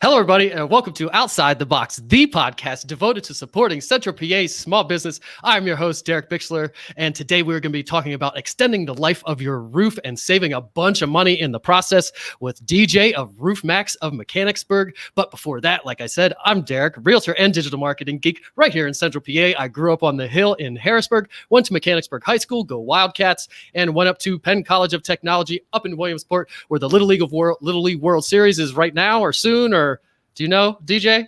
Hello, everybody, and welcome to Outside the Box, the podcast devoted to supporting Central PA's small business. I'm your host, Derek Bixler, and today we're going to be talking about extending the life of your roof and saving a bunch of money in the process with DJ of Roof Maxx of Mechanicsburg. But before that, like I said, I'm Derek, realtor and digital marketing geek right here in Central PA. I grew up on the hill in Harrisburg, went to Mechanicsburg High School, go Wildcats, and went up to Penn College of Technology up in Williamsport, where the Little League World Series is right now or soon, or do you know, DJ?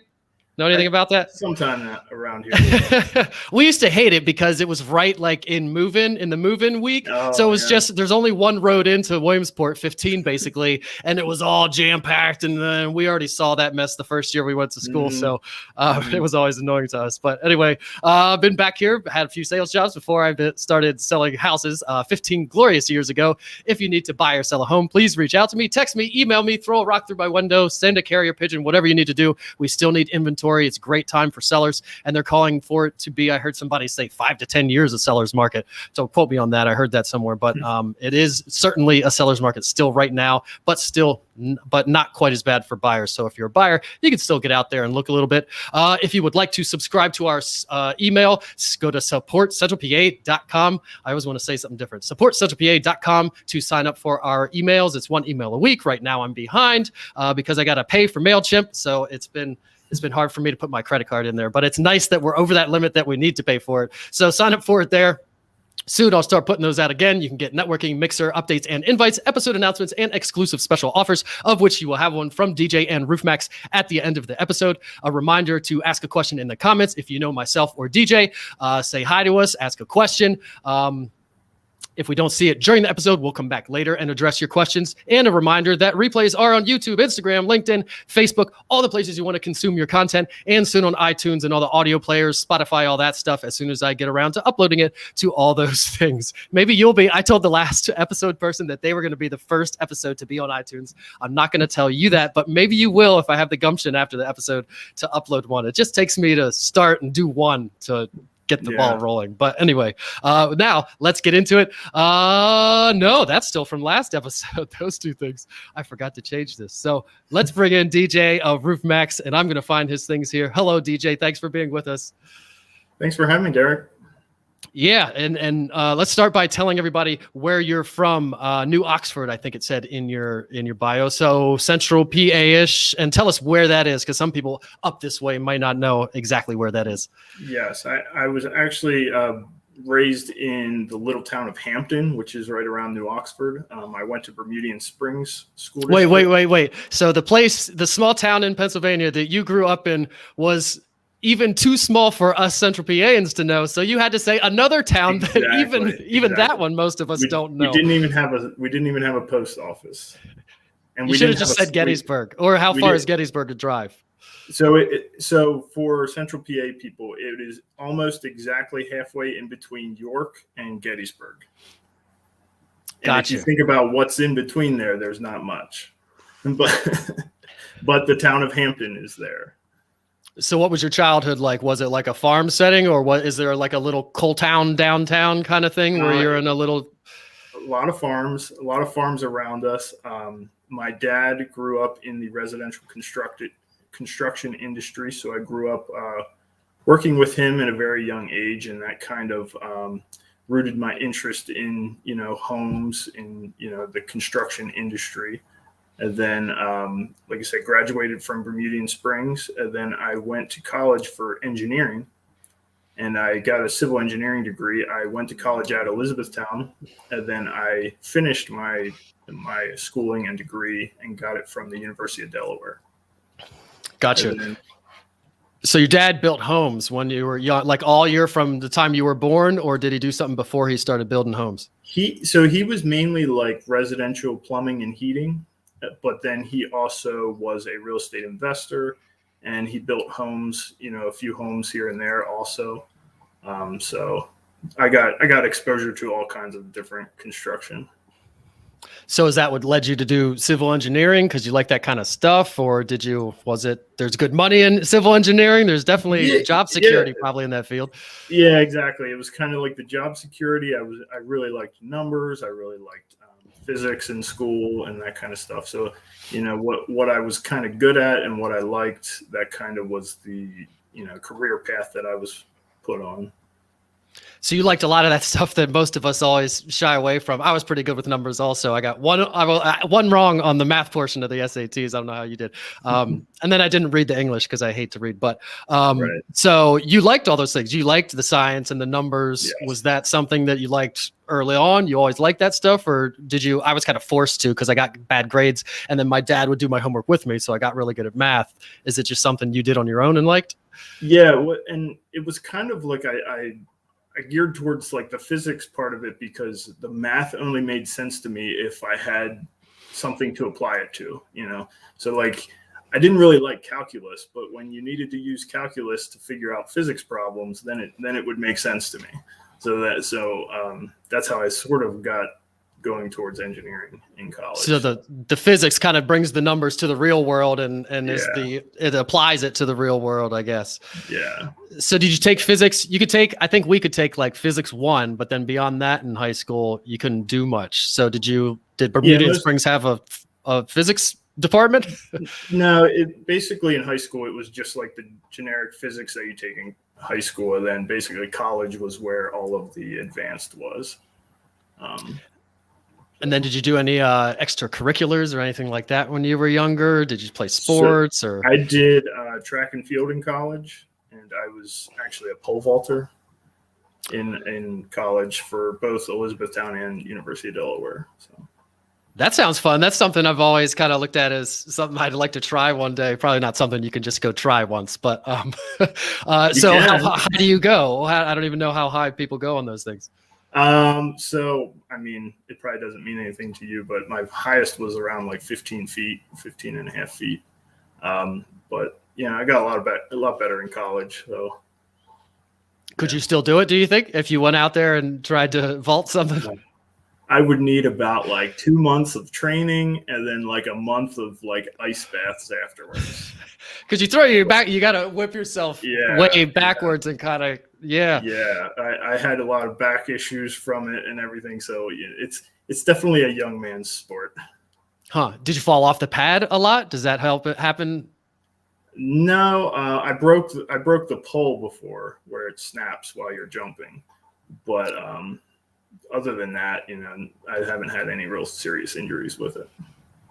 Know anything about that? Sometime around here. We used to hate it because it was right like in the move-in week. So it was just, there's only one road into Williamsport, 15 basically, and it was all jam-packed. And then we already saw that mess the first year we went to school. So it was always annoying to us. But anyway, I've been back here, had a few sales jobs before I started selling houses 15 glorious years ago. If you need to buy or sell a home, please reach out to me, text me, email me, throw a rock through my window, send a carrier pigeon, whatever you need to do. We still need inventory. It's a great time for sellers, and they're calling for it to be, I heard somebody say 5 to 10 years of seller's market. So quote me on that. I heard that somewhere, but it is certainly a seller's market still right now, but not quite as bad for buyers. So if you're a buyer, you can still get out there and look a little bit. If you would like to subscribe to our email, go to supportcentralpa.com. I always want to say something different. Supportcentralpa.com to sign up for our emails. It's one email a week. Right now I'm behind because I got to pay for MailChimp. So it's been hard for me to put my credit card in there, but it's nice that we're over that limit that we need to pay for it. So sign up for it there. Soon I'll start putting those out again. You can get networking, mixer, updates, and invites, episode announcements, and exclusive special offers, of which you will have one from DJ and Roof Maxx at the end of the episode. A reminder to ask a question in the comments. If you know myself or DJ, say hi to us, ask a question. If we don't see it during the episode, we'll come back later and address your questions. And a reminder that replays are on YouTube, Instagram, LinkedIn, Facebook, all the places you want to consume your content, and soon on iTunes and all the audio players, Spotify, all that stuff, as soon as I get around to uploading it to all those things. Maybe you'll be. I told the last episode person that they were going to be the first episode to be on iTunes. I'm not going to tell you that, but maybe you will if I have the gumption after the episode to upload one. It just takes me to start and do one to get the ball rolling. But anyway, now let's get into it. No, that's still from last episode. Those two things. I forgot to change this. So let's bring in DJ of Roof Maxx, and I'm going to find his things here. Hello, DJ. Thanks for being with us. Thanks for having me, Derek. Yeah, and let's start by telling everybody where you're from. New Oxford, I think it said in your bio. So Central PA-ish, and tell us where that is, because some people up this way might not know exactly where that is. Yes, I was actually raised in the little town of Hampton, which is right around New Oxford. I went to Bermudian Springs School District. Wait. So the small town in Pennsylvania that you grew up in was even too small for us Central PAians to know. So you had to say another town that even that one most of us don't know. We didn't even have a post office. And you should have just said Gettysburg. Or how far is Gettysburg to drive? So for Central PA people, it is almost exactly halfway in between York and Gettysburg. Gotcha. If you think about what's in between there, there's not much. But the town of Hampton is there. So what was your childhood like? Was it like a farm setting, or is there like a little coal town downtown kind of thing where you're in a lot of farms around us. My dad grew up in the residential construction industry. So I grew up working with him at a very young age, and that kind of rooted my interest in, homes, in, the construction industry. And then, like I said, graduated from Bermudian Springs. And then I went to college for engineering, and I got a civil engineering degree. I went to college at Elizabethtown, and then I finished my schooling and degree and got it from the University of Delaware. Gotcha. So your dad built homes when you were young, like all year from the time you were born, or did he do something before he started building homes? He was mainly like residential plumbing and heating. But then he also was a real estate investor, and he built homes, a few homes here and there also. So I got exposure to all kinds of different construction. So is that what led you to do civil engineering? Because you like that kind of stuff, or there's good money in civil engineering? There's definitely job security probably in that field. Yeah, exactly. It was kind of like the job security. I really liked numbers. I really liked physics in school and that kind of stuff. So, what I was kind of good at and what I liked, that kind of was the, career path that I was put on. So you liked a lot of that stuff that most of us always shy away from. I was pretty good with numbers also. I got one wrong on the math portion of the SATs. I don't know how you did. And then I didn't read the English because I hate to read. But Right. So you liked all those things. You liked the science and the numbers. Yes. Was that something that you liked early on? You always liked that stuff? Or did you? I was kind of forced to because I got bad grades. And then my dad would do my homework with me. So I got really good at math. Is it just something you did on your own and liked? Yeah. And it was kind of like I geared towards like the physics part of it because the math only made sense to me if I had something to apply it to, So like I didn't really like calculus, but when you needed to use calculus to figure out physics problems, then it would make sense to me. So that's how I sort of got going towards engineering in college. So the physics kind of brings the numbers to the real world and it applies it to the real world, I guess. Yeah. So did you take physics? I think we could take like physics 1, but then beyond that in high school, you couldn't do much. So did Bermudian Springs have a physics department? No, basically in high school, it was just like the generic physics that you take in high school. And then basically college was where all of the advanced was. And then did you do any extracurriculars or anything like that when you were younger? Did you play sports? Or I did track and field in college, and I was actually a pole vaulter in college for both Elizabethtown and University of Delaware. So that sounds fun. That's something I've always kind of looked at as something I'd like to try one day. Probably not something you can just go try once, but so how high do you go? I don't even know how high people go on those things. So, I mean, it probably doesn't mean anything to you, but my highest was around like 15 and a half feet. But I got a lot better in college. So could you still do it? Do you think if you went out there and tried to vault something? I would need about like 2 months of training and then like a month of like ice baths afterwards. Because you throw your back, you got to whip yourself way backwards and kind of, I had a lot of back issues from it and everything. So it's definitely a young man's sport. Huh. Did you fall off the pad a lot? Does that help it happen? No, I broke the pole before where it snaps while you're jumping. But other than that, I haven't had any real serious injuries with it.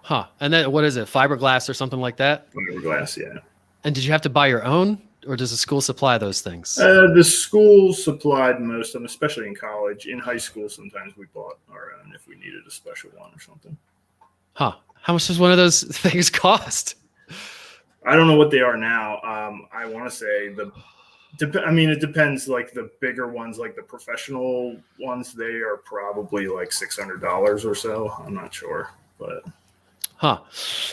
Huh. And then what is it? Fiberglass or something like that? Fiberglass, yeah. And did you have to buy your own, or does the school supply those things? The school supplied most of them, especially in college. In high school, sometimes we bought our own if we needed a special one or something. Huh. How much does one of those things cost? I don't know what they are now. I want to say it depends. Like the bigger ones, like the professional ones, they are probably like $600 or so. I'm not sure, but. Huh.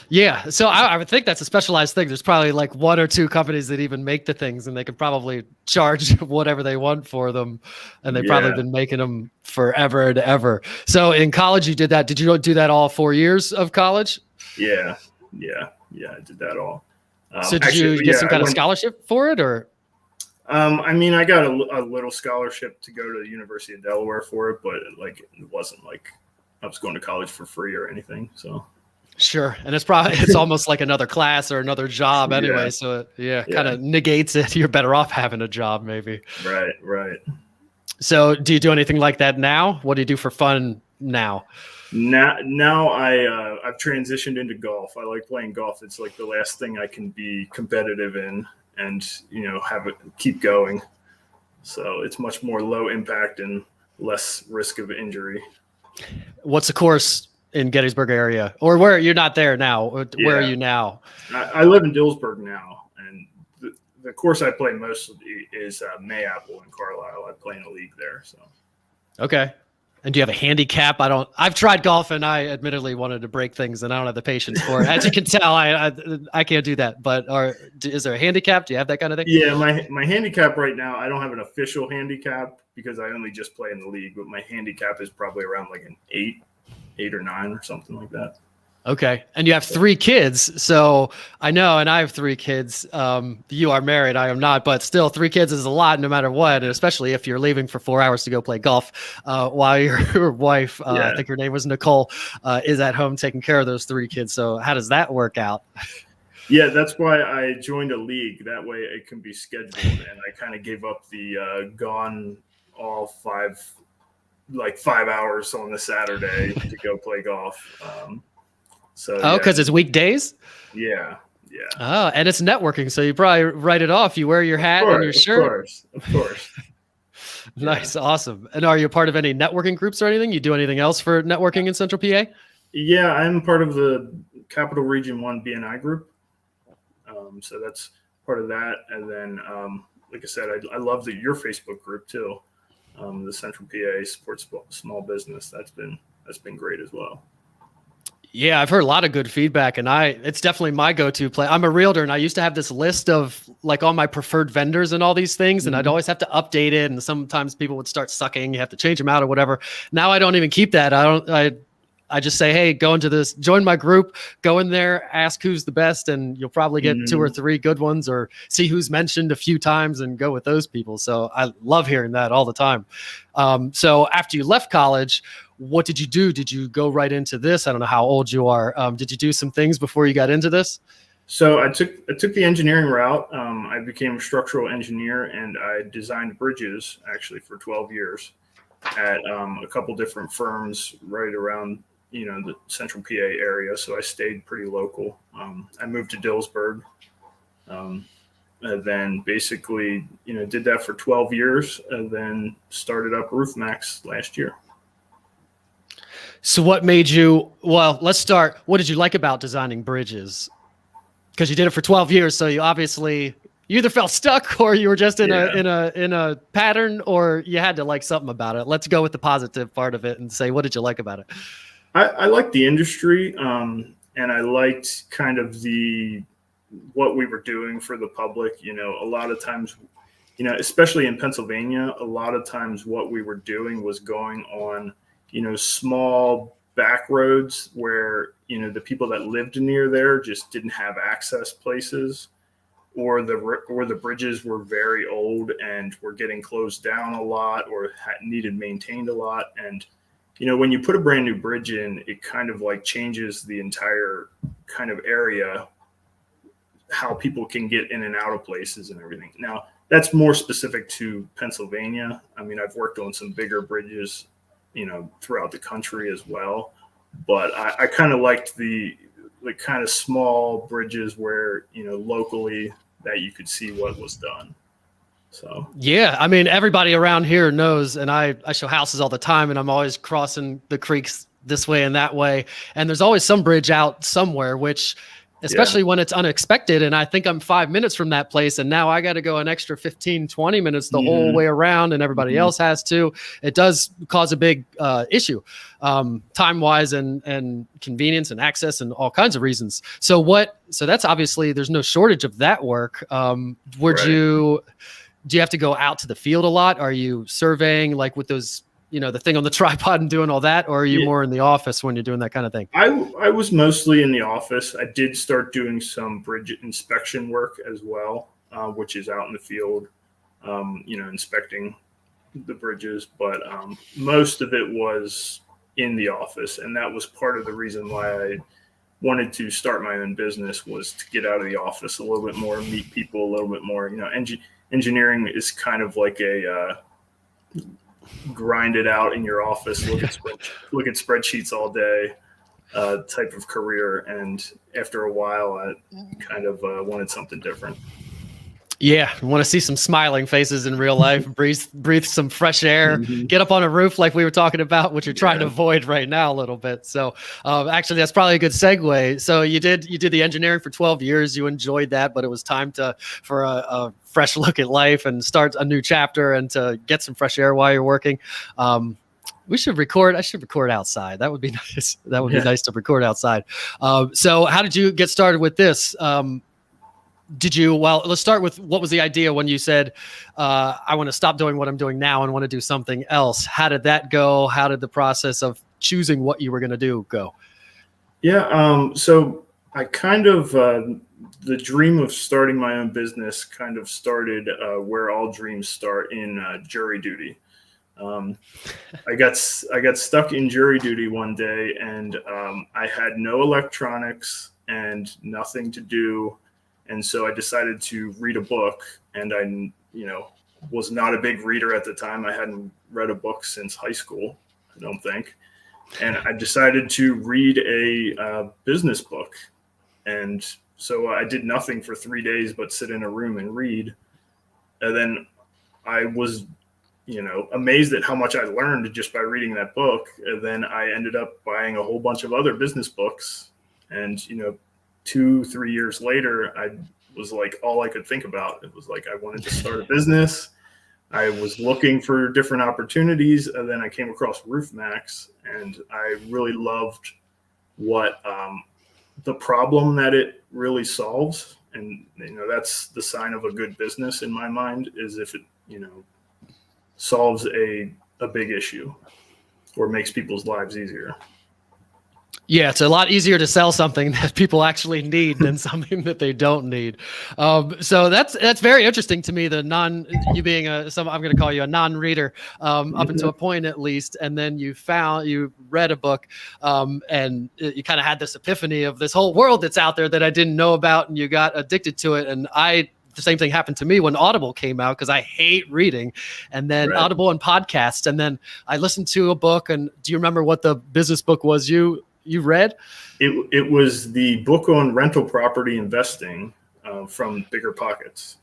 Yeah. So I would think that's a specialized thing. There's probably like 1 or 2 companies that even make the things, and they could probably charge whatever they want for them. And they've probably been making them forever and ever. So in college, you did that. Did you do that all 4 years of college? Yeah. I did that all. So did you get some kind of scholarship for it, or? I got a little scholarship to go to the University of Delaware for it, but it wasn't like I was going to college for free or anything. So. Sure. And it's almost like another class or another job anyway. Yeah. So kind of negates it. You're better off having a job maybe. Right. So do you do anything like that now? What do you do for fun now? Now I've transitioned into golf. I like playing golf. It's like the last thing I can be competitive in and, have it keep going. So it's much more low impact and less risk of injury. What's the course in Gettysburg area, or where you're not there now? Where are you now? I live in Dillsburg now, and the course I play most is Mayapple in Carlisle. I play in a league there. So, okay. And do you have a handicap? I've tried golf, and I admittedly wanted to break things, and I don't have the patience for it. As you can tell, I can't do that. But is there a handicap? Do you have that kind of thing? Yeah, my handicap right now, I don't have an official handicap because I only just play in the league. But my handicap is probably around like an 8 or 9 or something like that. Okay. And you have 3 kids. So I know, and I have 3 kids. You are married. I am not, but still 3 kids is a lot no matter what. And especially if you're leaving for 4 hours to go play golf, while your wife, I think her name was Nicole, is at home taking care of those 3 kids. So how does that work out? Yeah, that's why I joined a league. That way it can be scheduled. And I kind of gave up the gone all 5 hours on the Saturday to go play golf. Because it's weekdays? Yeah. Oh, and it's networking, so you probably write it off. You wear your hat and your shirt. Of course. Nice, awesome. And are you a part of any networking groups or anything? You do anything else for networking in Central PA? Yeah, I'm part of the Capital Region 1 BNI group. So that's part of that. And then, like I said, I love your Facebook group too. The Central PA Sports Small Business. That's been great as well. Yeah, I've heard a lot of good feedback, and it's definitely my go-to play. I'm a realtor, and I used to have this list of like all my preferred vendors and all these things, and I'd always have to update it. And sometimes people would start sucking. You have to change them out or whatever. Now I don't even keep that. I just say, hey, go into this, join my group, go in there, ask who's the best, and you'll probably get 2 or 3 good ones, or see who's mentioned a few times and go with those people. So I love hearing that all the time. So after you left college, what did you do? Did you go right into this? I don't know how old you are. Did you do some things before you got into this? So I took the engineering route. I became a structural engineer, and I designed bridges actually for 12 years at a couple different firms right around the Central PA area. So I stayed pretty local. I moved to Dillsburg, and then basically, did that for 12 years and then started up Roof Maxx last year. So what made you, let's start. What did you like about designing bridges? Because you did it for 12 years. So you either felt stuck or you were just in a pattern, or you had to like something about it. Let's go with the positive part of it and say, what did you like about it? I liked the industry, and I liked kind of what we were doing for the public. A lot of times, especially in Pennsylvania, a lot of times what we were doing was going on, small back roads where, the people that lived near there just didn't have access places, or the bridges were very old and were getting closed down a lot or needed maintained a lot. And when you put a brand new bridge in, it kind of like changes the entire kind of area, how people can get in and out of places and everything. Now, that's more specific to Pennsylvania. I mean, I've worked on some bigger bridges, throughout the country as well. But I kind of liked the kind of small bridges where, locally that you could see what was done. So, yeah, I mean, everybody around here knows, and I show houses all the time, and I'm always crossing the creeks this way and that way. And there's always some bridge out somewhere, which, especially when it's unexpected. And I think I'm 5 minutes from that place, and now I got to go an extra 15, 20 minutes the whole way around, and everybody else has to. It does cause a big issue, time-wise and convenience and access and all kinds of reasons. So that's obviously, there's no shortage of that work. Do you have to go out to the field a lot? Are you surveying like with those, the thing on the tripod and doing all that? Or are you more in the office when you're doing that kind of thing? I was mostly in the office. I did start doing some bridge inspection work as well, which is out in the field, inspecting the bridges. But most of it was in the office. And that was part of the reason why I wanted to start my own business, was to get out of the office a little bit more, meet people a little bit more. Engineering is kind of like a grind it out in your office, look at spreadsheets all day type of career. And after a while, I kind of wanted something different. Yeah, I want to see some smiling faces in real life, breathe some fresh air, get up on a roof like we were talking about, which you're trying to avoid right now a little bit. So actually, that's probably a good segue. So you did the engineering for 12 years. You enjoyed that, but it was time for a fresh look at life and start a new chapter and to get some fresh air while you're working. I should record outside. That would be nice. That would be nice to record outside. So how did you get started with this? Let's start with, what was the idea when you said, I want to stop doing what I'm doing now and want to do something else? How did that go? How did the process of choosing what you were going to do go? Yeah. So I kind of, the dream of starting my own business kind of started where all dreams start in jury duty. Um, I got stuck in jury duty one day, and I had no electronics and nothing to do, and so I decided to read a book. And I, was not a big reader at the time. I hadn't read a book since high school, I don't think. And I decided to read a business book, and so I did nothing for 3 days but sit in a room and read. And then I was amazed at how much I learned just by reading that book. And then I ended up buying a whole bunch of other business books. And, 2-3 years later, I was like, all I could think about. It was like, I wanted to start a business. I was looking for different opportunities. And then I came across Roof Maxx, and I really loved what the problem that it really solves. And, that's the sign of a good business in my mind, is if it, solves a big issue or makes people's lives easier. Yeah, it's a lot easier to sell something that people actually need than something that they don't need. So that's very interesting to me. You being I'm going to call you a non-reader up until a point at least, and then you read a book, and you kind of had this epiphany of this whole world that's out there that I didn't know about, and you got addicted to it. And the same thing happened to me when Audible came out, because I hate reading, and then Right. Audible and podcasts, and then I listened to a book. And do you remember what the business book was you read? It was the book on rental property investing from Bigger Pockets.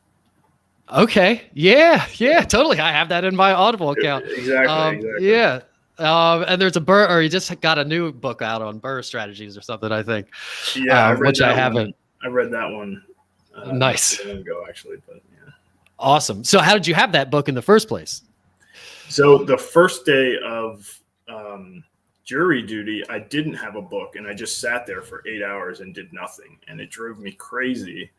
Okay. Yeah, totally. I have that in my Audible account. Exactly. Yeah. And there's or you just got a new book out on Burr strategies or something, I think. Yeah, which I haven't. I read that one. Nice. Not long ago, actually, but yeah. Awesome. So how did you have that book in the first place? So the first day of jury duty, I didn't have a book, and I just sat there for 8 hours and did nothing, and it drove me crazy.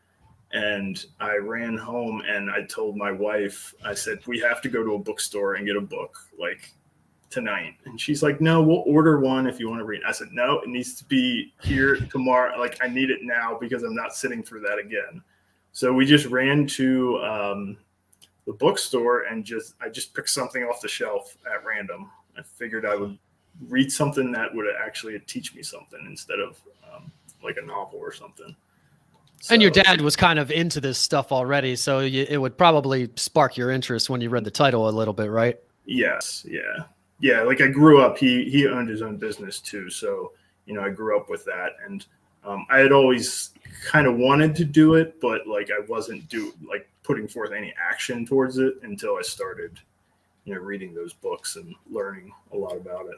And I ran home and I told my wife, I said, we have to go to a bookstore and get a book like tonight. And she's like, no, we'll order one if you want to read. I said, no, it needs to be here tomorrow. Like, I need it now because I'm not sitting through that again. So we just ran to the bookstore and I just picked something off the shelf at random. I figured I would read something that would actually teach me something instead of like a novel or something. So, and your dad was kind of into this stuff already, so it would probably spark your interest when you read the title a little bit, right? Yes. Yeah. Like, I grew up, he owned his own business too. So, I grew up with that, and I had always kind of wanted to do it, but like I wasn't putting forth any action towards it until I started, reading those books and learning a lot about it.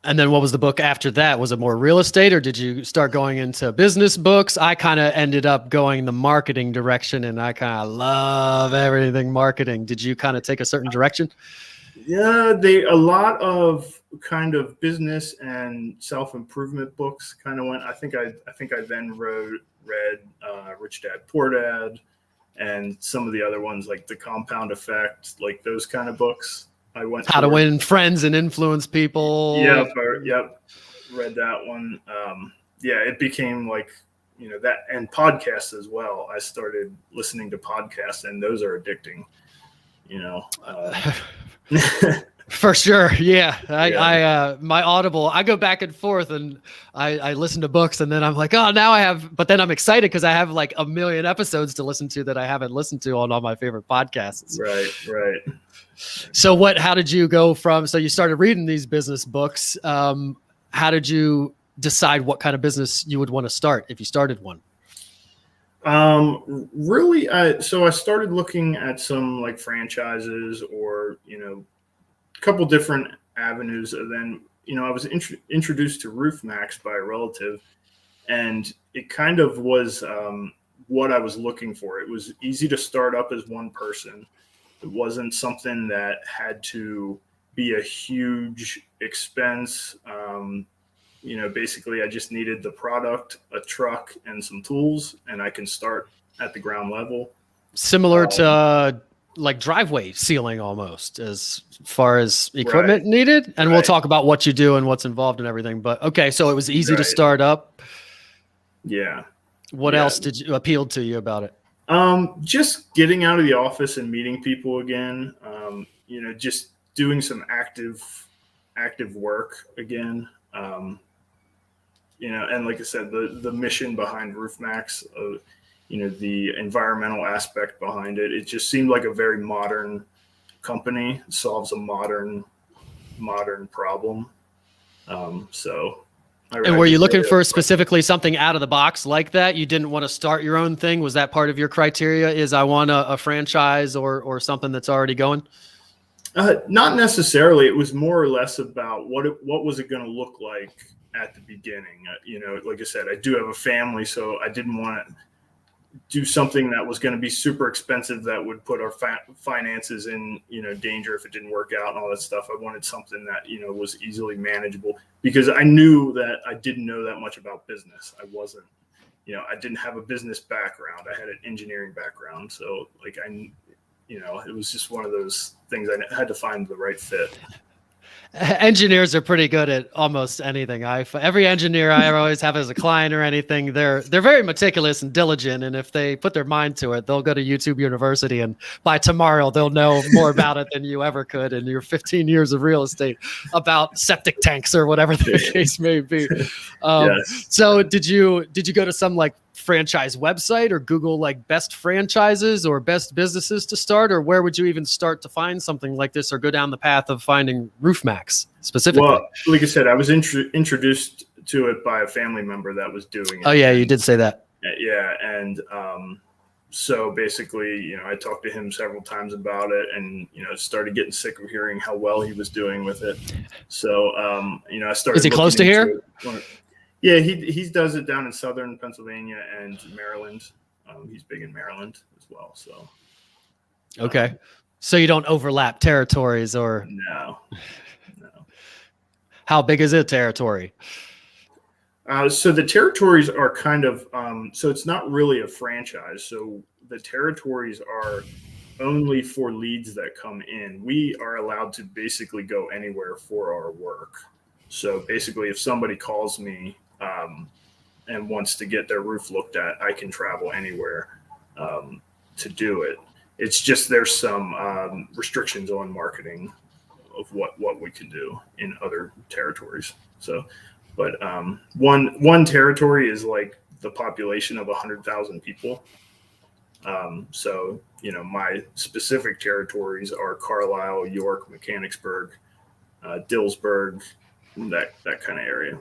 And then what was the book after that? Was it more real estate, or did you start going into business books? I kind of ended up going the marketing direction, and I kind of love everything marketing. Did you kind of take a certain direction? Yeah, a lot of kind of business and self-improvement books kind of went. I think I then read Rich Dad Poor Dad, and some of the other ones like The Compound Effect, like those kind of books. I went How to Win Friends and Influence People. Yep, read that one. It became like, that, and podcasts as well. I started listening to podcasts, and those are addicting. For sure. Yeah. I my Audible, I go back and forth, and I listen to books, and then I'm like, oh, now I have, but then I'm excited because I have like a million episodes to listen to that I haven't listened to on all my favorite podcasts. Right. So how did you go from, so you started reading these business books. How did you decide what kind of business you would want to start if you started one? Really, so I started looking at some like franchises or, a couple different avenues. And then, I was introduced to Roof Maxx by a relative, and it kind of was what I was looking for. It was easy to start up as one person. It wasn't something that had to be a huge expense. Basically, I just needed the product, a truck, and some tools, and I can start at the ground level. Similar to like driveway sealing almost as far as equipment needed. And we'll talk about what you do and what's involved in everything. But okay, so it was easy to start up. Yeah. What else appealed to you about it? Just getting out of the office and meeting people again. Just doing some active work again. And like I said, the mission behind Roof Maxx, the environmental aspect behind it, it just seemed like a very modern company, solves a modern problem. And were you looking for specifically something out of the box like that? You didn't want to start your own thing? Was that part of your criteria, is I want a franchise or something that's already going? Not necessarily. It was more or less about what was it going to look like at the beginning. Like I said, I do have a family, so I didn't want to do something that was going to be super expensive that would put our finances in, danger if it didn't work out and all that stuff. I wanted something that, was easily manageable, because I knew that I didn't know that much about business. I wasn't, I didn't have a business background. I had an engineering background. So like, it was just one of those things. I had to find the right fit. Engineers are pretty good at almost anything. Every engineer I always have as a client or anything, they're very meticulous and diligent. And if they put their mind to it, they'll go to YouTube University, and by tomorrow they'll know more about it than you ever could in your 15 years of real estate about septic tanks or whatever the case may be. Yes. So did you go to some like franchise website or Google like best franchises or best businesses to start, or where would you even start to find something like this, or go down the path of finding Roof Maxx specifically? Well, like I said, I was introduced to it by a family member that was doing it. Oh yeah, you did say that. Yeah, and so basically, I talked to him several times about it, and started getting sick of hearing how well he was doing with it. So I started. Is he close to here? Yeah, he does it down in southern Pennsylvania and Maryland. He's big in Maryland as well. So, okay, so you don't overlap territories, or no. How big is it territory? So the territories are kind of so it's not really a franchise. So the territories are only for leads that come in. We are allowed to basically go anywhere for our work. So basically, if somebody calls me and wants to get their roof looked at, I can travel anywhere to do it. It's just there's some restrictions on marketing of what we can do in other territories. So, but one territory is like the population of 100,000 people. So my specific territories are Carlisle, York, Mechanicsburg, Dillsburg, that kind of area.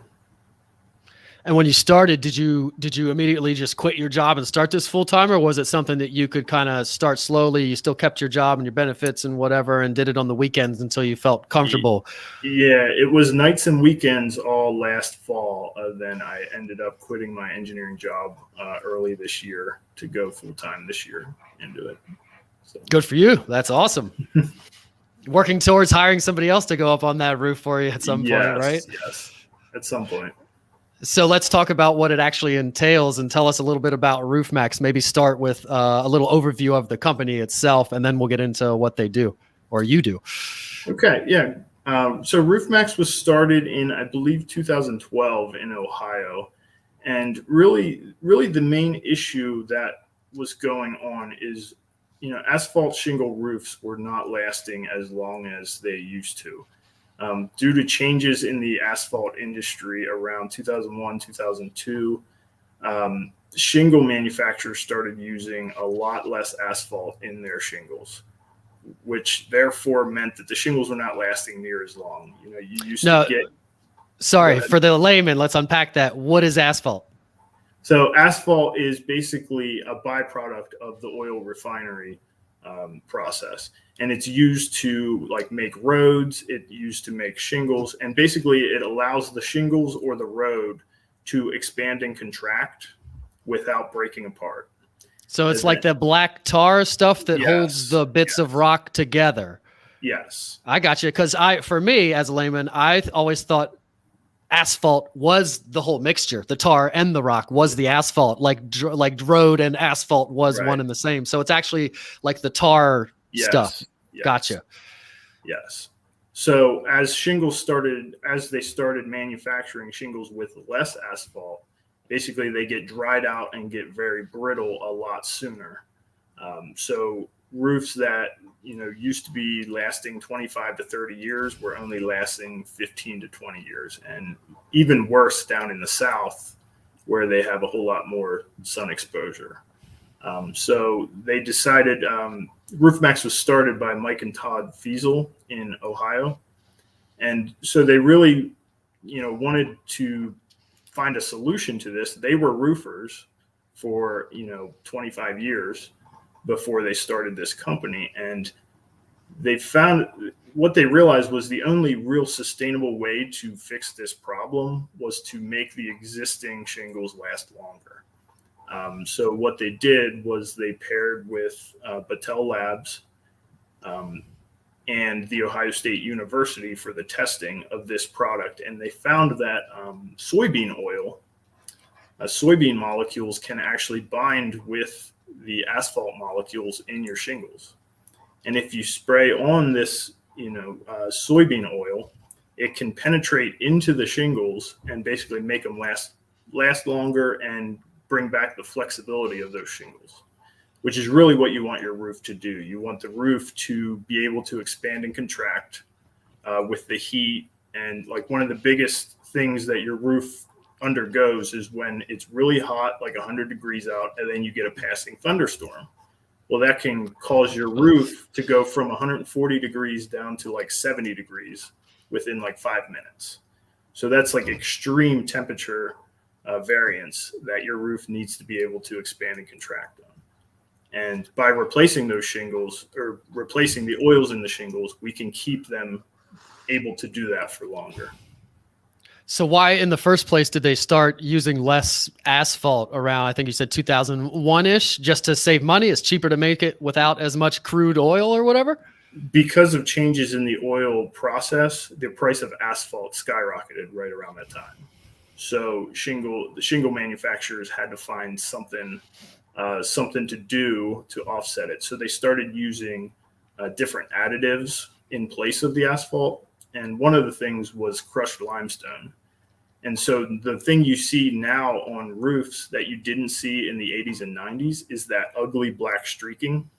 And when you started, did you immediately just quit your job and start this full time, or was it something that you could kind of start slowly? You still kept your job and your benefits and whatever, and did it on the weekends until you felt comfortable? Yeah, it was nights and weekends all last fall. Then I ended up quitting my engineering job early this year to go full time this year into it. So. Good for you. That's awesome. Working towards hiring somebody else to go up on that roof for you at some point, right? Yes, at some point. So let's talk about what it actually entails and tell us a little bit about Roof Maxx. Maybe start with a little overview of the company itself, and then we'll get into what they do, or you do. Okay, yeah. So Roof Maxx was started in, I believe, 2012 in Ohio. And really the main issue that was going on is, asphalt shingle roofs were not lasting as long as they used to. Due to changes in the asphalt industry around 2001, 2002, shingle manufacturers started using a lot less asphalt in their shingles, which therefore meant that the shingles were not lasting near as long. You used to get... Sorry, for the layman, let's unpack that. What is asphalt? So asphalt is basically a byproduct of the oil refinery process, and it's used to make roads. It used to make shingles, and basically it allows the shingles or the road to expand and contract without breaking apart. So it's like the black tar stuff that holds the bits of rock together. Yes, I got you. Because for me as a layman, I always thought asphalt was the whole mixture. The tar and the rock was the asphalt, like road and asphalt was one and the same. So it's actually like the tar stuff. Yes. Gotcha. Yes. So as they started manufacturing shingles with less asphalt, basically they get dried out and get very brittle a lot sooner. So roofs that, used to be lasting 25 to 30 years were only lasting 15 to 20 years. And even worse down in the South, where they have a whole lot more sun exposure. So they decided, Roof Maxx was started by Mike and Todd Fiesel in Ohio. And so they really, wanted to find a solution to this. They were roofers for, 25 years before they started this company. And they found what they realized was the only real sustainable way to fix this problem was to make the existing shingles last longer. So what they did was they paired with Battelle Labs and the Ohio State University for the testing of this product. And they found that soybean molecules can actually bind with the asphalt molecules in your shingles. And if you spray on this, soybean oil, it can penetrate into the shingles and basically make them last longer and bring back the flexibility of those shingles, which is really what you want your roof to do. You want the roof to be able to expand and contract with the heat. And like one of the biggest things that your roof undergoes is when it's really hot, like 100 degrees out, and then you get a passing thunderstorm. Well, that can cause your roof to go from 140 degrees down to like 70 degrees within like 5 minutes. So that's like extreme temperature variance that your roof needs to be able to expand and contract on. And by replacing those shingles or replacing the oils in the shingles, we can keep them able to do that for longer. So why in the first place did they start using less asphalt around, I think you said 2001-ish, just to save money? It's cheaper to make it without as much crude oil or whatever? Because of changes in the oil process, the price of asphalt skyrocketed right around that time. So the shingle manufacturers had to find something to do to offset it. So they started using different additives in place of the asphalt. And one of the things was crushed limestone. And so the thing you see now on roofs that you didn't see in the 80s and 90s is that ugly black streaking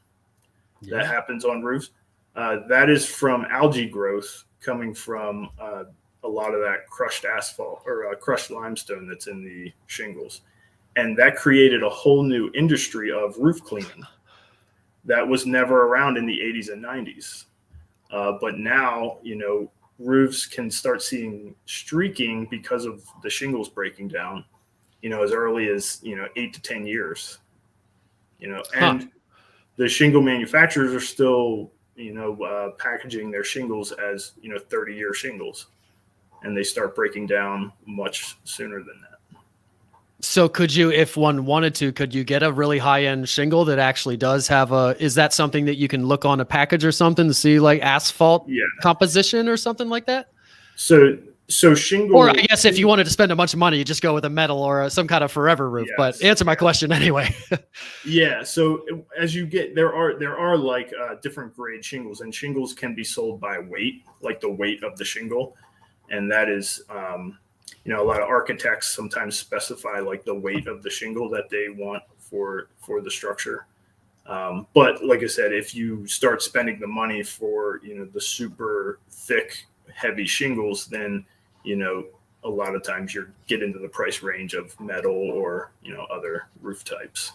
that happens on roofs. That is from algae growth coming from a lot of that crushed asphalt or crushed limestone that's in the shingles. And that created a whole new industry of roof cleaning that was never around in the 80s and 90s. But now, roofs can start seeing streaking because of the shingles breaking down, as early as, 8 to 10 years, and the shingle manufacturers are still, packaging their shingles as, 30-year shingles, and they start breaking down much sooner than that. So could you, if one wanted to, could you get a really high-end shingle that actually does have is that something that you can look on a package or something to see like asphalt composition or something like that? So shingle. Or I guess if you wanted to spend a bunch of money, you just go with a metal or some kind of forever roof, but answer my question anyway. Yeah. So as you get, there are like different grade shingles, and shingles can be sold by weight, like the weight of the shingle. And that is, a lot of architects sometimes specify like the weight of the shingle that they want for the structure. But like I said, if you start spending the money for, the super thick, heavy shingles, then, a lot of times you get into the price range of metal or, other roof types.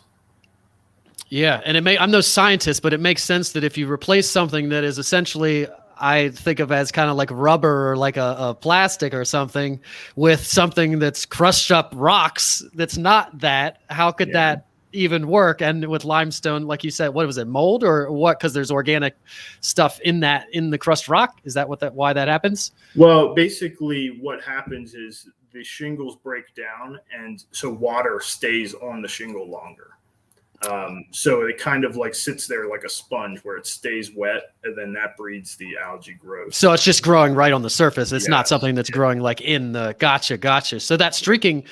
Yeah. And I'm no scientist, but it makes sense that if you replace something that is essentially, I think of as kind of like rubber or like a plastic or something with something that's crushed up rocks, that's not that, how could that even work? And with limestone, like you said, what was it, mold or what? Because there's organic stuff in the crushed rock. Is that why that happens? Well, basically what happens is the shingles break down, and so water stays on the shingle longer. So it kind of like sits there like a sponge where it stays wet, and then that breeds the algae growth. So it's just growing right on the surface. It's not something that's growing like in the gotcha. So that streaking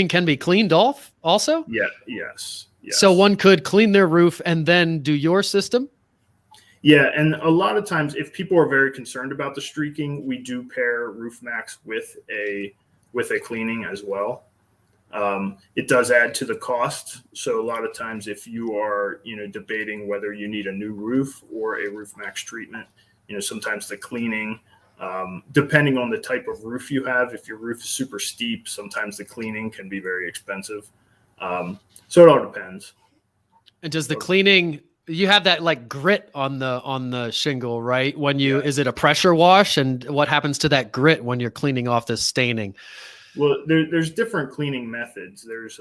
can be cleaned off also? Yeah. Yes. So one could clean their roof and then do your system? Yeah, and a lot of times, if people are very concerned about the streaking, we do pair Roof Maxx with a cleaning as well. It does add to the cost. So a lot of times, if you are debating whether you need a new roof or a Roof Maxx treatment, sometimes the cleaning, depending on the type of roof you have, if your roof is super steep, sometimes the cleaning can be very expensive. So it all depends. And does the cleaning, you have that like grit on the shingle, right? When you, is it a pressure wash, and what happens to that grit when you're cleaning off the staining? Well, there's different cleaning methods. There's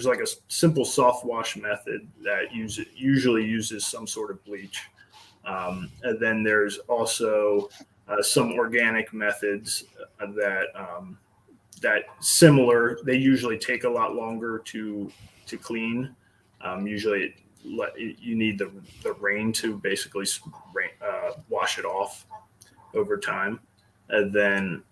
like a simple soft wash method that usually uses some sort of bleach. And then there's also some organic methods that similar. They usually take a lot longer to clean. Usually, you need the rain to basically wash it off over time. And then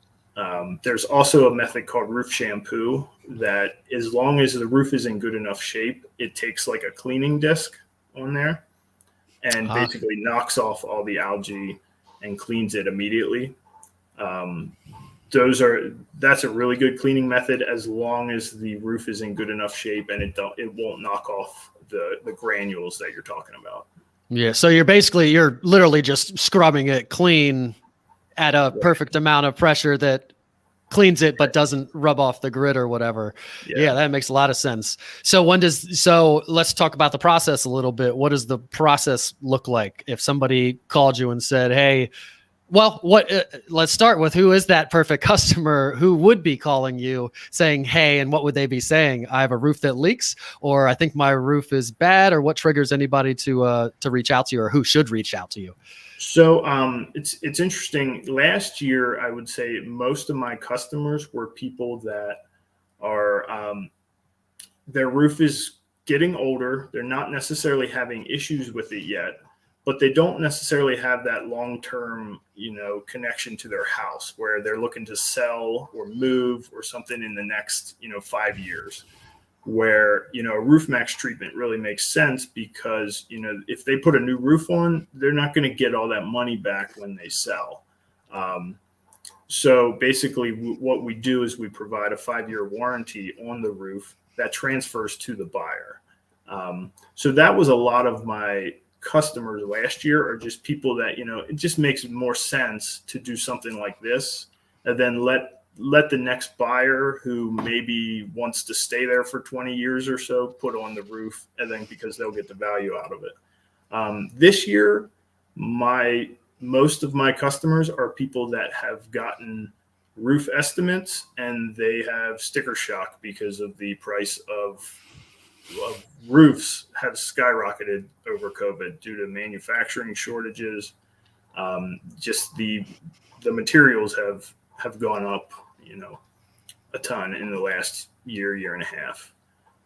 there's also a method called roof shampoo that, as long as the roof is in good enough shape, it takes like a cleaning disc on there and basically knocks off all the algae and cleans it immediately. That's a really good cleaning method, as long as the roof is in good enough shape and it won't knock off the granules that you're talking about. Yeah. So you're literally just scrubbing it clean at a perfect amount of pressure that cleans it, but doesn't rub off the grit or whatever. Yeah, that makes a lot of sense. So let's talk about the process a little bit. What does the process look like if somebody called you and said, hey, well, let's start with, who is that perfect customer who would be calling you saying, hey, and what would they be saying? I have a roof that leaks, or I think my roof is bad, or what triggers anybody to reach out to you, or who should reach out to you? So it's interesting. Last year, I would say most of my customers were people that are their roof is getting older. They're not necessarily having issues with it yet, but they don't necessarily have that long-term, connection to their house where they're looking to sell or move or something in the next, 5 years. Where a Roof Maxx treatment really makes sense, because if they put a new roof on, they're not going to get all that money back when they sell. So basically, what we do is we provide a 5-year warranty on the roof that transfers to the buyer. So that was a lot of my customers last year, are just people that it just makes more sense to do something like this, and then let the next buyer, who maybe wants to stay there for 20 years or so, put on the roof, and then because they'll get the value out of it. This year, most of my customers are people that have gotten roof estimates, and they have sticker shock because of the price of roofs have skyrocketed over COVID due to manufacturing shortages. Just the materials have gone up, a ton in the last year and a half.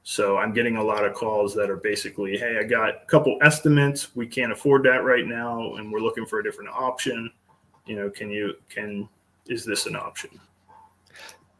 So I'm getting a lot of calls that are basically, hey, I got a couple estimates. We can't afford that right now, and we're looking for a different option. Is this an option?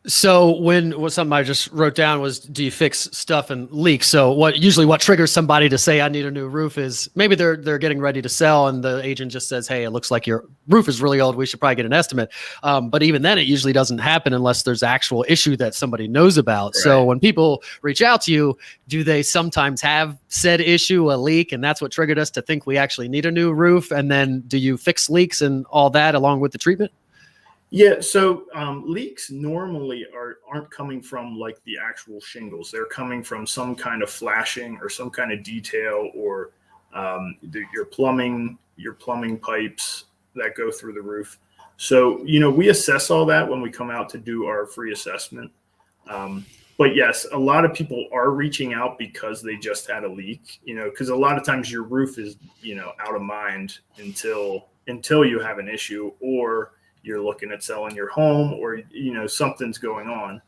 So what something I just wrote down was, do you fix stuff and leaks? So what triggers somebody to say, I need a new roof, is maybe they're getting ready to sell, and the agent just says, hey, it looks like your roof is really old. We should probably get an estimate. But even then, it usually doesn't happen unless there's actual issue that somebody knows about. Right. So when people reach out to you, do they sometimes have said issue, a leak, and that's what triggered us to think we actually need a new roof? And then do you fix leaks and all that along with the treatment? Yeah, so leaks normally aren't coming from like the actual shingles. They're coming from some kind of flashing or some kind of detail, or your plumbing pipes that go through the roof. So we assess all that when we come out to do our free assessment. But yes, a lot of people are reaching out because they just had a leak. Because a lot of times your roof is out of mind until you have an issue, or you're looking at selling your home, or something's going on.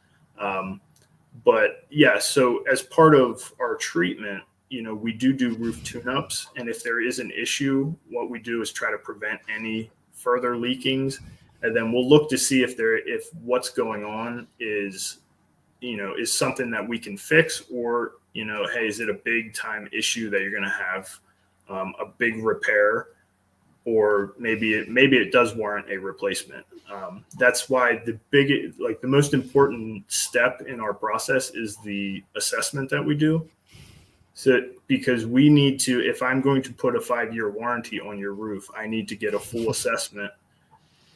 But yeah, so as part of our treatment, we do roof tune-ups, and if there is an issue, what we do is try to prevent any further leakings, and then we'll look to see if what's going on is something that we can fix, or hey, is it a big time issue that you're going to have a big repair? or maybe it does warrant a replacement. That's why the most important step in our process is the assessment that we do. So because we need to, if I'm going to put a 5-year warranty on your roof, I need to get a full assessment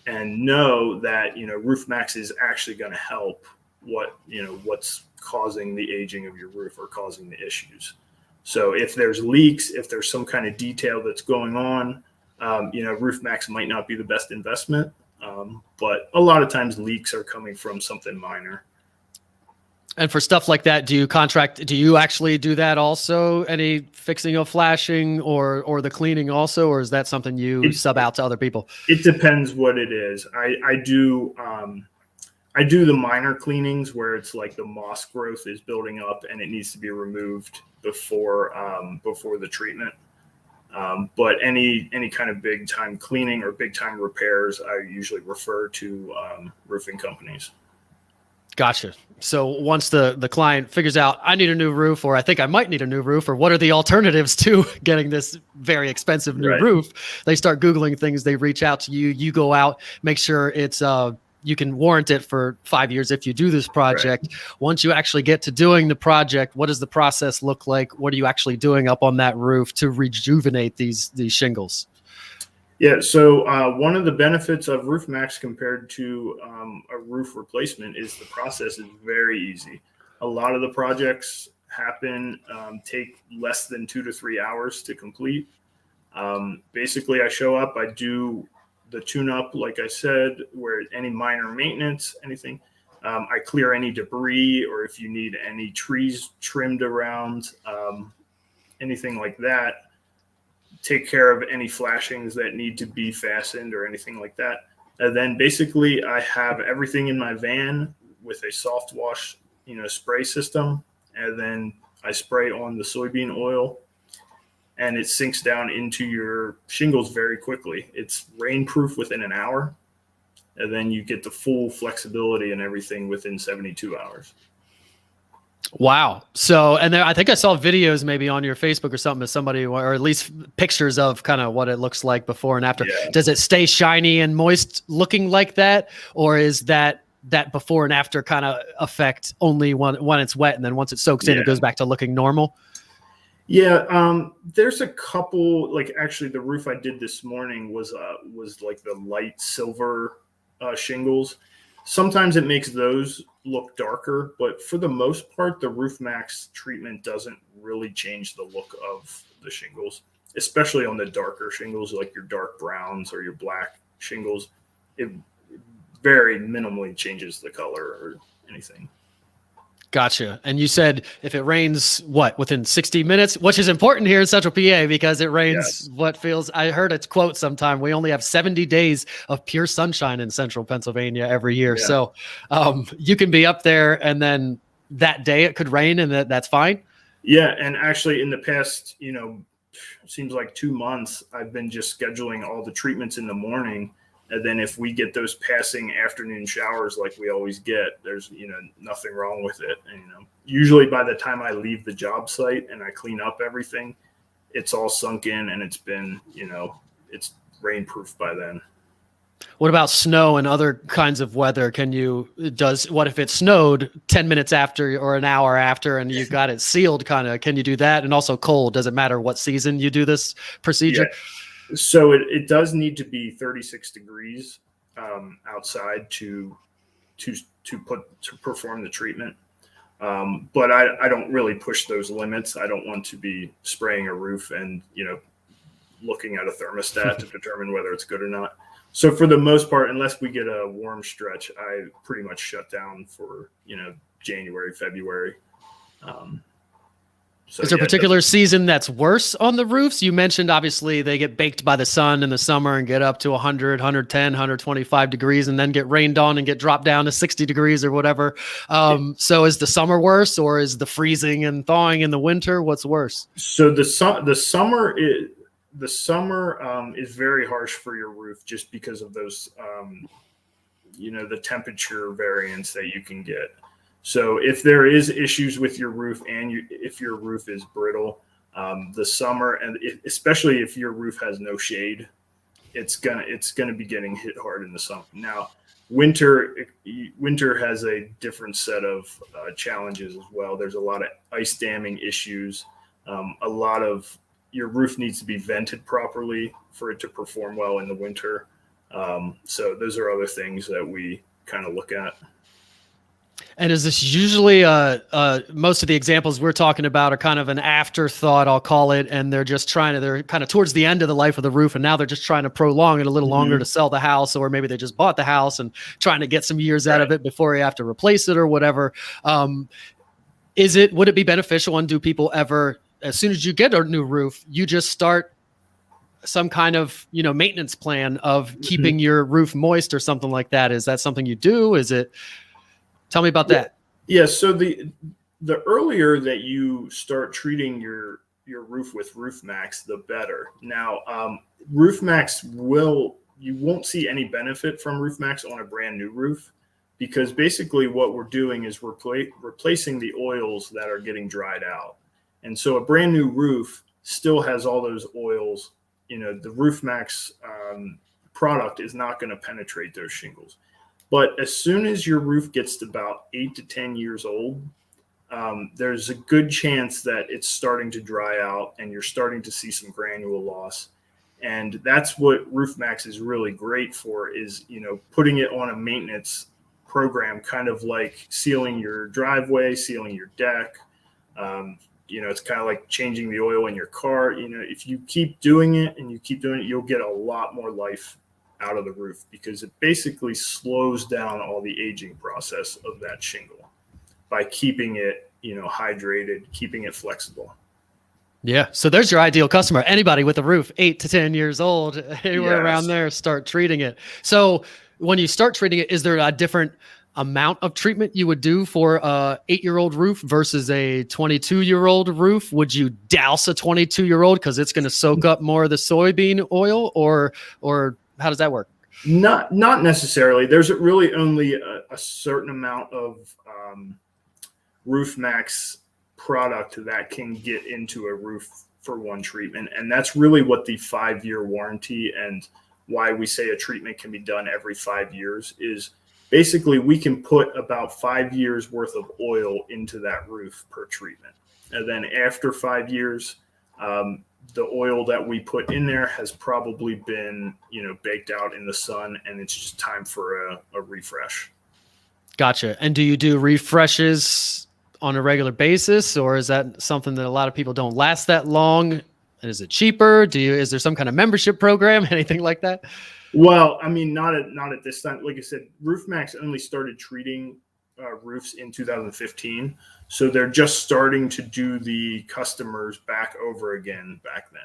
and know that, Roof Maxx is actually going to help what's causing the aging of your roof or causing the issues. So if there's leaks, if there's some kind of detail that's going on, Roof Maxx might not be the best investment. But a lot of times leaks are coming from something minor. And for stuff like that, do you actually do that also? Any fixing of flashing or the cleaning also, or is that something you sub out to other people? It depends what it is. I do the minor cleanings where it's like the moss growth is building up and it needs to be removed before the treatment. But any kind of big time cleaning or big time repairs, I usually refer to roofing companies. Gotcha. So once the client figures out I need a new roof, or I think I might need a new roof, or what are the alternatives to getting this very expensive new roof, they start Googling things, they reach out to you, you go out, make sure it's you can warrant it for 5 years if you do this project. Right. Once you actually get to doing the project, what does the process look like? What are you actually doing up on that roof to rejuvenate these shingles? Yeah, so one of the benefits of Roof Maxx compared to a roof replacement is the process is very easy. A lot of the projects take less than 2 to 3 hours to complete. Basically, I show up, I do the tune-up, like I said, where any minor maintenance, anything. I clear any debris, or if you need any trees trimmed around, anything like that. Take care of any flashings that need to be fastened or anything like that. And then basically I have everything in my van with a soft wash, spray system. And then I spray on the soybean oil and it sinks down into your shingles very quickly. It's rainproof within an hour. And then you get the full flexibility and everything within 72 hours. Wow. So, and I think I saw videos maybe on your Facebook or something of somebody, or at least pictures of kind of what it looks like before and after. Yeah. Does it stay shiny and moist looking like that? Or is that before and after kind of effect only when it's wet, and then once it soaks in, it goes back to looking normal? Yeah. There's a couple, like actually the roof I did this morning was like the light silver shingles. Sometimes it makes those look darker, but for the most part, the Roof Maxx treatment doesn't really change the look of the shingles, especially on the darker shingles, like your dark browns or your black shingles. It very minimally changes the color or anything. Gotcha. And you said if it rains, within 60 minutes, which is important here in Central PA because it rains I heard a quote sometime, we only have 70 days of pure sunshine in Central Pennsylvania every year. Yeah. So you can be up there and then that day it could rain and that's fine. Yeah. And actually in the past, seems like 2 months, I've been just scheduling all the treatments in the morning. And then if we get those passing afternoon showers like we always get, there's, nothing wrong with it. And, usually by the time I leave the job site and I clean up everything, it's all sunk in and it's been, it's rainproof by then. What about snow and other kinds of weather? What if it snowed 10 minutes after or an hour after and you got it sealed can you do that? And also cold, does it matter what season you do this procedure? Yeah. So it does need to be 36 degrees outside to perform the treatment. But I don't really push those limits. I don't want to be spraying a roof and, looking at a thermostat to determine whether it's good or not. So for the most part, unless we get a warm stretch, I pretty much shut down for, January, February. So, is there a particular season that's worse on the roofs? You mentioned obviously they get baked by the sun in the summer and get up to 100, 110, 125 degrees and then get rained on and get dropped down to 60 degrees or whatever. So is the summer worse, or is the freezing and thawing in the winter? What's worse? So the summer is very harsh for your roof just because of those, the temperature variance that you can get. So if there is issues with your roof if your roof is brittle, the summer, and especially if your roof has no shade, it's gonna be getting hit hard in the summer. Now, winter has a different set of challenges as well. There's a lot of ice damming issues. A lot of your roof needs to be vented properly for it to perform well in the winter. So those are other things that we kind of look at. And is this usually most of the examples we're talking about are kind of an afterthought, I'll call it, and they're kind of towards the end of the life of the roof, and now they're just trying to prolong it a little longer to sell the house, or maybe they just bought the house and trying to get some years out of it before you have to replace it or whatever. Would it be beneficial, and do people ever, as soon as you get a new roof, you just start some kind of, maintenance plan of keeping your roof moist or something like that? Is that something you do? Tell me about that. Yeah. So the earlier that you start treating your roof with Roof Maxx, the better. Now, Roof Maxx you won't see any benefit from Roof Maxx on a brand new roof, because basically what we're doing is replacing the oils that are getting dried out. And so a brand new roof still has all those oils. The Roof Maxx product is not going to penetrate those shingles. But as soon as your roof gets to about 8 to 10 years old, there's a good chance that it's starting to dry out and you're starting to see some granule loss. And that's what Roof Maxx is really great for, is, putting it on a maintenance program, kind of like sealing your driveway, sealing your deck. It's kind of like changing the oil in your car. If you keep doing it and you'll get a lot more life out of the roof, because it basically slows down all the aging process of that shingle by keeping it, hydrated, keeping it flexible. Yeah. So there's your ideal customer. Anybody with a roof 8 to 10 years old, anywhere around there, start treating it. So when you start treating it, is there a different amount of treatment you would do for a 8-year-old roof versus a 22-year-old roof? Would you douse a 22-year-old because it's going to soak up more of the soybean oil, or how does that work? Not necessarily. There's really only a certain amount of Roof Maxx product that can get into a roof for one treatment. And that's really what the 5-year warranty, and why we say a treatment can be done every 5 years, is basically we can put about 5 years worth of oil into that roof per treatment. And then after 5 years, the oil that we put in there has probably been, baked out in the sun, and it's just time for a refresh. Gotcha. And do you do refreshes on a regular basis, or is that something that a lot of people don't last that long? And is it cheaper? Is there some kind of membership program, anything like that? Well, I mean, not at this time. Like I said, Roof Maxx only started treating roofs in 2015. So they're just starting to do the customers back over again back then.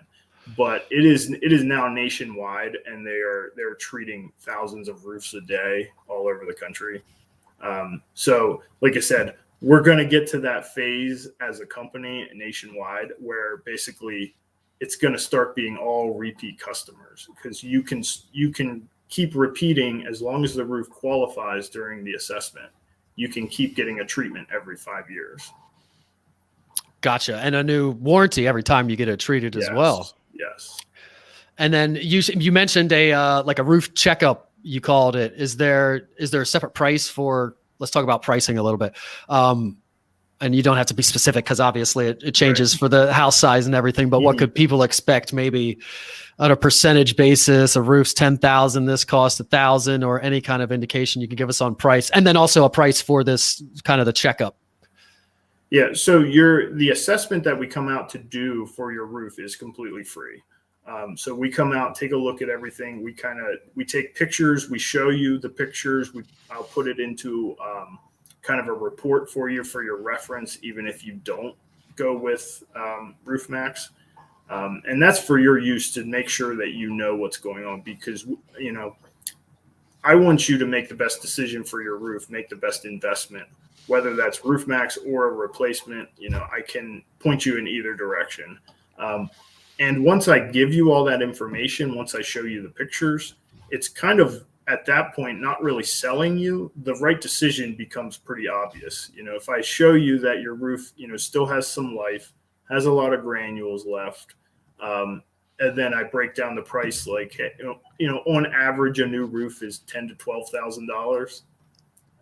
But it is now nationwide, and they're treating thousands of roofs a day all over the country. So like I said, we're going to get to that phase as a company nationwide where basically it's going to start being all repeat customers, because you can keep repeating as long as the roof qualifies during the assessment. You can keep getting a treatment every 5 years. Gotcha. And a new warranty every time you get it treated as well. Yes. And then you mentioned a roof checkup, you called it. Is there a separate price for, let's talk about pricing a little bit. And you don't have to be specific, because obviously it changes for the house size and everything, but what could people expect maybe on a percentage basis? A roof's $10,000, this costs $1,000, or any kind of indication you can give us on price, and then also a price for this kind of the checkup. Yeah. So the assessment that we come out to do for your roof is completely free. So we come out, take a look at everything. We take pictures, we show you the pictures. I'll put it into kind of a report for your reference, even if you don't go with Roof Maxx. And that's for your use, to make sure that you know what's going on, because, I want you to make the best decision for your roof, make the best investment, whether that's Roof Maxx or a replacement. I can point you in either direction. And once I give you all that information, once I show you the pictures, it's kind of at that point not really selling you. The right decision becomes pretty obvious. If I show you that your roof, still has some life, has a lot of granules left, and then I break down the price like, on average, a new roof is $10,000 to $12,000.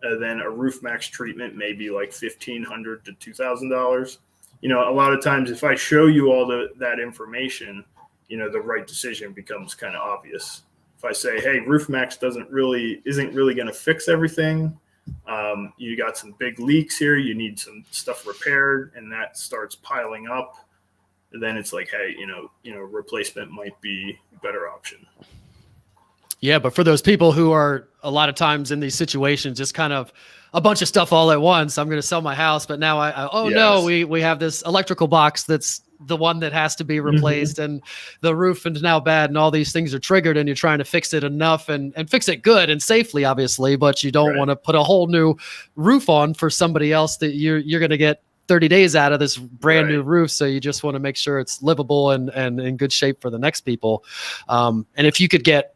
And then a Roof Maxx treatment may be like $1,500 to $2,000. A lot of times if I show you all that information, the right decision becomes kind of obvious. If I say, hey, Roof Maxx isn't really going to fix everything. You got some big leaks here. You need some stuff repaired, and that starts piling up. And then it's like, hey, replacement might be a better option. Yeah, but for those people who are a lot of times in these situations, just kind of a bunch of stuff all at once. I'm going to sell my house, but now no, we have this electrical box that's the one that has to be replaced, and the roof is now bad, and all these things are triggered, and you're trying to fix it enough and fix it good and safely, obviously, but you don't want to put a whole new roof on for somebody else that you're going to get 30 days out of this brand new roof. So you just want to make sure it's livable and in good shape for the next people. And if you could get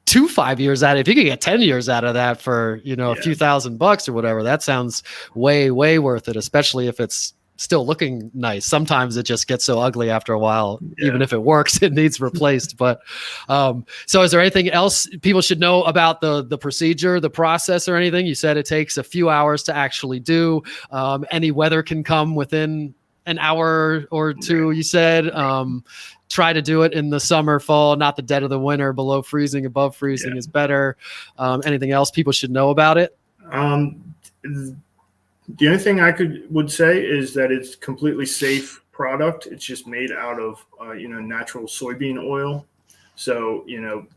5 years out of it, if you could get 10 years out of that for, a few $1,000 or whatever, that sounds way, way worth it, especially if it's still looking nice. Sometimes it just gets so ugly after a while. Even if it works, it needs replaced. But so is there anything else people should know about the procedure, the process, or anything? You said it takes a few hours to actually do. Any weather can come within an hour or two, you said. Try to do it in the summer, fall, not the dead of the winter. Below freezing, above freezing is better. Anything else people should know about it? The only thing I would say is that it's completely safe product. It's just made out of natural soybean oil. So,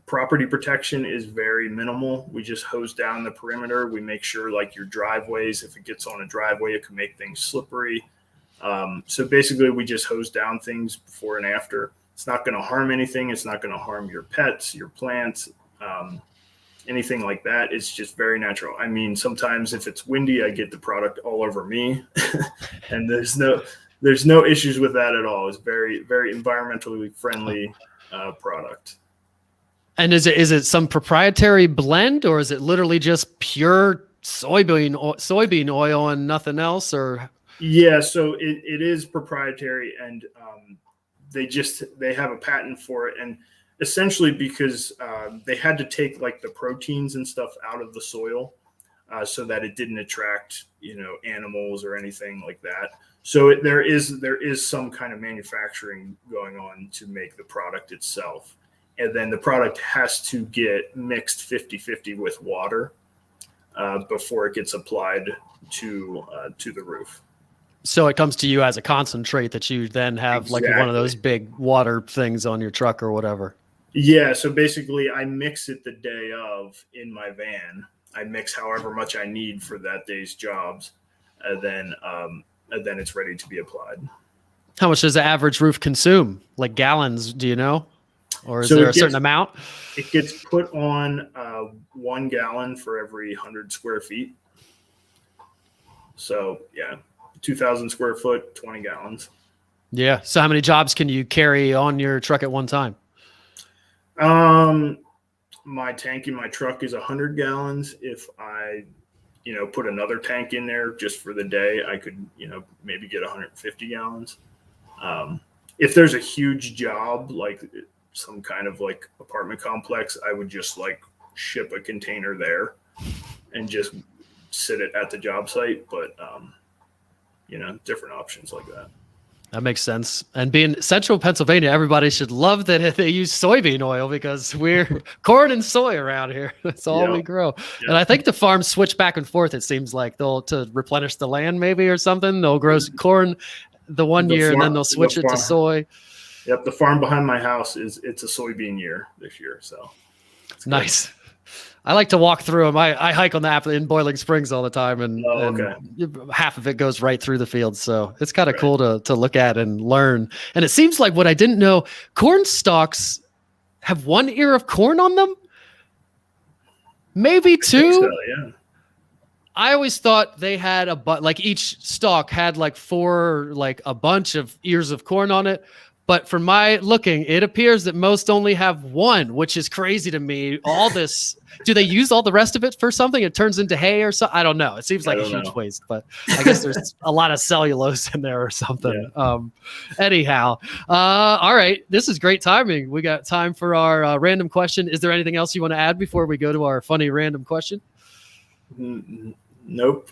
property protection is very minimal. We just hose down the perimeter. We make sure like your driveways, if it gets on a driveway, it can make things slippery. So basically we just hose down things before and after. It's not going to harm anything. It's not going to harm your pets, your plants, anything like that. It's just very natural. I mean, sometimes if it's windy, I get the product all over me and there's no issues with that at all. It's very, very environmentally friendly product. And is it some proprietary blend, or is it literally just pure soybean oil and nothing else? Or yeah, so it is proprietary, and they have a patent for it, and essentially because they had to take like the proteins and stuff out of the soil so that it didn't attract animals or anything like that. So there is some kind of manufacturing going on to make the product itself, and then the product has to get mixed 50-50 with water before it gets applied to the roof. So it comes to you as a concentrate that you then have like one of those big water things on your truck or whatever. Yeah. So basically I mix it the day of in my van. I mix however much I need for that day's jobs. And then it's ready to be applied. How much does the average roof consume? Like gallons, do you know? Or is there a certain amount? It gets put on 1 gallon for every 100 square feet. So yeah. 2,000 square foot, 20 gallons. Yeah. So how many jobs can you carry on your truck at one time? My tank in my truck is 100 gallons. If I, put another tank in there just for the day, I could, maybe get 150 gallons. If there's a huge job, like some kind of like apartment complex, I would just like ship a container there and just sit it at the job site. But, different options like that. That makes sense. And being central Pennsylvania, everybody should love that they use soybean oil because we're corn and soy around here. That's all we grow. Yep. And I think the farms switch back and forth. It seems like to replenish the land maybe or something. They'll grow corn the year and then they'll switch it to soy. Yep. The farm behind my house it's a soybean year this year. So it's nice. Good. I like to walk through them. I hike on the app in Boiling Springs all the time, and half of it goes right through the field. So it's kind of cool to look at and learn. And it seems like what I didn't know, corn stalks have 1 ear of corn on them? Maybe 2? I think so, yeah. I always thought they had like each stalk had like 4, like a bunch of ears of corn on it. But from my looking, it appears that most only have one, which is crazy to me. All this, do they use all the rest of it for something? It turns into hay or something? I don't know. It seems like a huge waste, but I guess there's a lot of cellulose in there or something. Yeah. Anyhow, all right. This is great timing. We got time for our random question. Is there anything else you want to add before we go to our funny random question? Nope.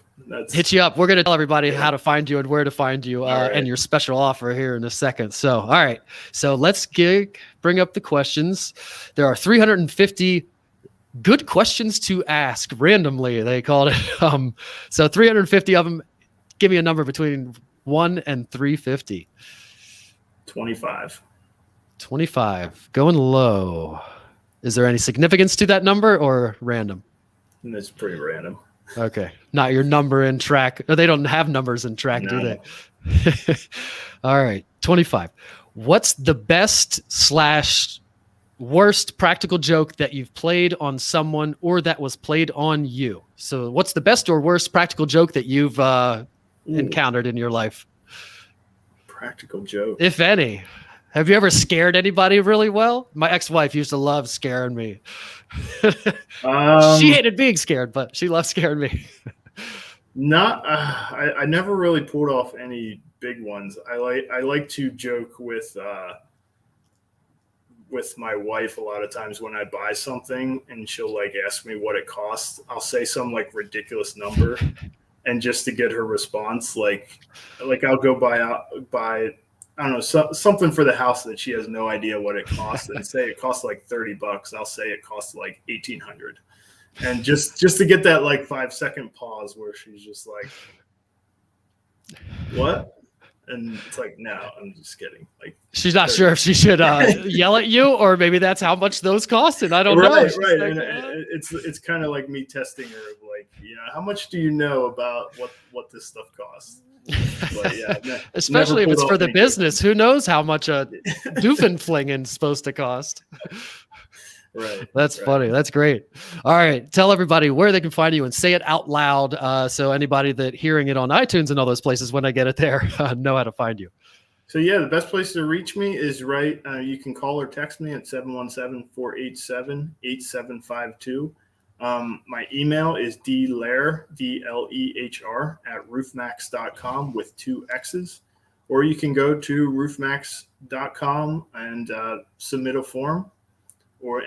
Hit you up. We're going to tell everybody how to find you and where to find you and your special offer here in a second. So, all right. So let's bring up the questions. There are 350 good questions to ask randomly, they called it. So 350 of them. Give me a number between 1 and 350. 25. 25. Going low. Is there any significance to that number or random? It's pretty random. Okay. Not your number in track. They don't have numbers in track, do they? All right. 25. What's the best / worst practical joke that you've played on someone or that was played on you? So what's the best or worst practical joke that you've encountered in your life? Practical joke. If any. Have you ever scared anybody really well? My ex-wife used to love scaring me. She hated being scared, but she loved scaring me. I never really pulled off any big ones. I like to joke with my wife a lot of times when I buy something and she'll like ask me what it costs. I'll say some like ridiculous number, and just to get her response, like I'll go buy I don't know, something for the house that she has no idea what it costs, and say it costs like $30. I'll say it costs like $1,800. And just to get that like 5-second pause where she's just like, what? And it's like, no, I'm just kidding. Like, she's not sure if she should yell at you, or maybe that's how much those cost, and I don't know. Right. Like, and it's kind of like me testing her, like, how much do you know about what this stuff costs? But yeah, especially if it's for the business. Who knows how much a Doofenflingen is supposed to cost? Right. That's funny. That's great. All right. Tell everybody where they can find you and say it out loud. So anybody that hearing it on iTunes and all those places, when I get it there, know how to find you. So yeah, the best place to reach me is you can call or text me at 717-487-8752. My email is Dlehr, Dlehr @roofmax.com with 2 X's, or you can go to roofmax.com and submit a form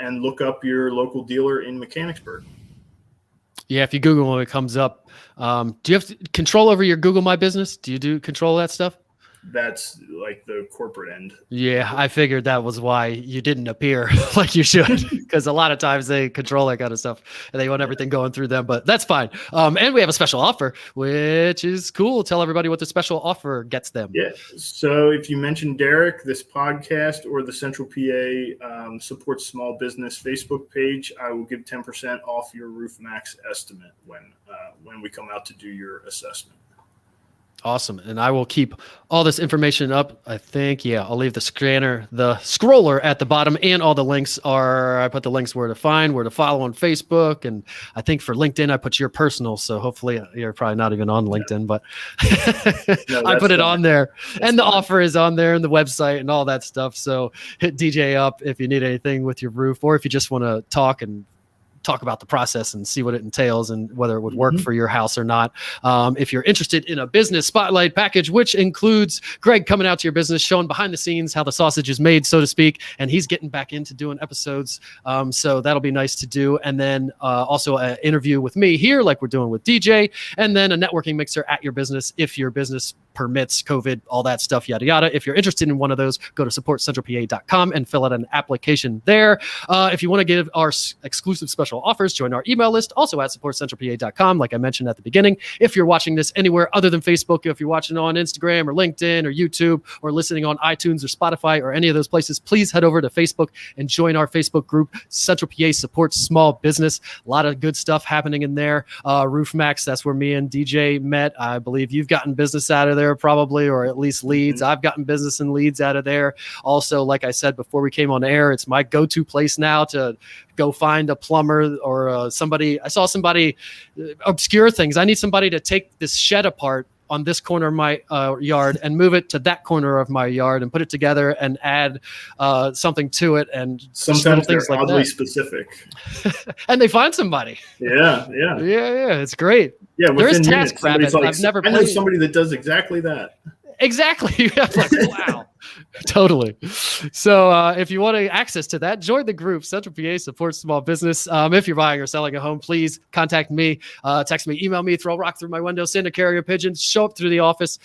and look up your local dealer in Mechanicsburg. Yeah. If you Google when it comes up, do you have control over your Google My Business? Do you control that stuff? That's like the corporate end. Yeah, I figured that was why you didn't appear like you should, because a lot of times they control that kind of stuff and they want everything going through them, but that's fine. And we have a special offer, which is cool. Tell everybody what the special offer gets them. Yeah. So if you mention Derek, this podcast, or the Central PA Supports Small Business Facebook page, I will give 10% off your Roof Maxx estimate when we come out to do your assessment. Awesome. And I will keep all this information up. I think, I'll leave the scroller at the bottom, and all the links I put the links where to follow on Facebook. And I think for LinkedIn, I put your personal. So hopefully you're probably not even on LinkedIn, but I put it on there, and the offer is on there, and the website and all that stuff. So hit DJ up if you need anything with your roof, or if you just want to talk about the process and see what it entails and whether it would work for your house or not. If you're interested in a business spotlight package, which includes Greg coming out to your business, showing behind the scenes how the sausage is made, so to speak, and he's getting back into doing episodes. So that'll be nice to do. And then also an interview with me here, like we're doing with DJ, and then a networking mixer at your business if your business permits, COVID, all that stuff, yada, yada. If you're interested in one of those, go to supportcentralpa.com and fill out an application there. If you want to give our exclusive special offers, join our email list, also at supportcentralpa.com, like I mentioned at the beginning. If you're watching this anywhere other than Facebook, if you're watching on Instagram or LinkedIn or YouTube, or listening on iTunes or Spotify or any of those places, please head over to Facebook and join our Facebook group, Central PA Supports Small Business. A lot of good stuff happening in there. Roof Maxx, that's where me and DJ met. I believe you've gotten business out of there probably, or at least leads. I've gotten business and leads out of there. Also, like I said before we came on air, it's my go-to place now to go find a plumber or somebody. I saw somebody obscure things. I need somebody to take this shed apart on this corner of my yard and move it to that corner of my yard and put it together and add something to it. And sometimes things they're like oddly that. specific. And they find somebody. Yeah. It's great. Yeah, There is within minutes, TaskRabbit. somebody's like, I've never I know played. somebody that does exactly that. Exactly. Like, wow. Totally. So if you want access to that, join the group. Central PA supports small business. If you're buying or selling a home, please contact me, text me, email me, throw a rock through my window, send a carrier pigeon, show up to the office,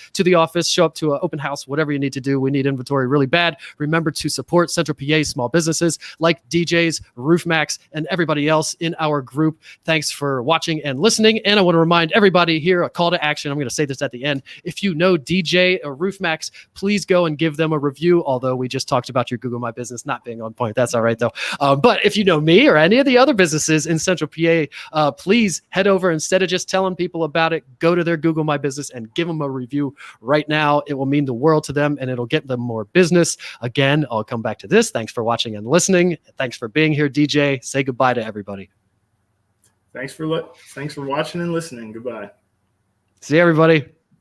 show up to an open house, whatever you need to do. We need inventory really bad. Remember to support Central PA small businesses like DJ's, Roof Maxx, and everybody else in our group. Thanks for watching and listening. And I want to remind everybody here a call to action. I'm going to say this at the end. If you know DJ or Roof Maxx, please go and give them a review, although we just talked about your Google My Business not being on point. That's all right, though. But if you know me or any of the other businesses in Central PA, please head over. Instead of just telling people about it, go to their Google My Business and give them a review right now. It will mean the world to them, and it'll get them more business. Again, I'll come back to this. Thanks for watching and listening. Thanks for being here, DJ. Say goodbye to everybody. Thanks for watching and listening. Goodbye. See you, everybody.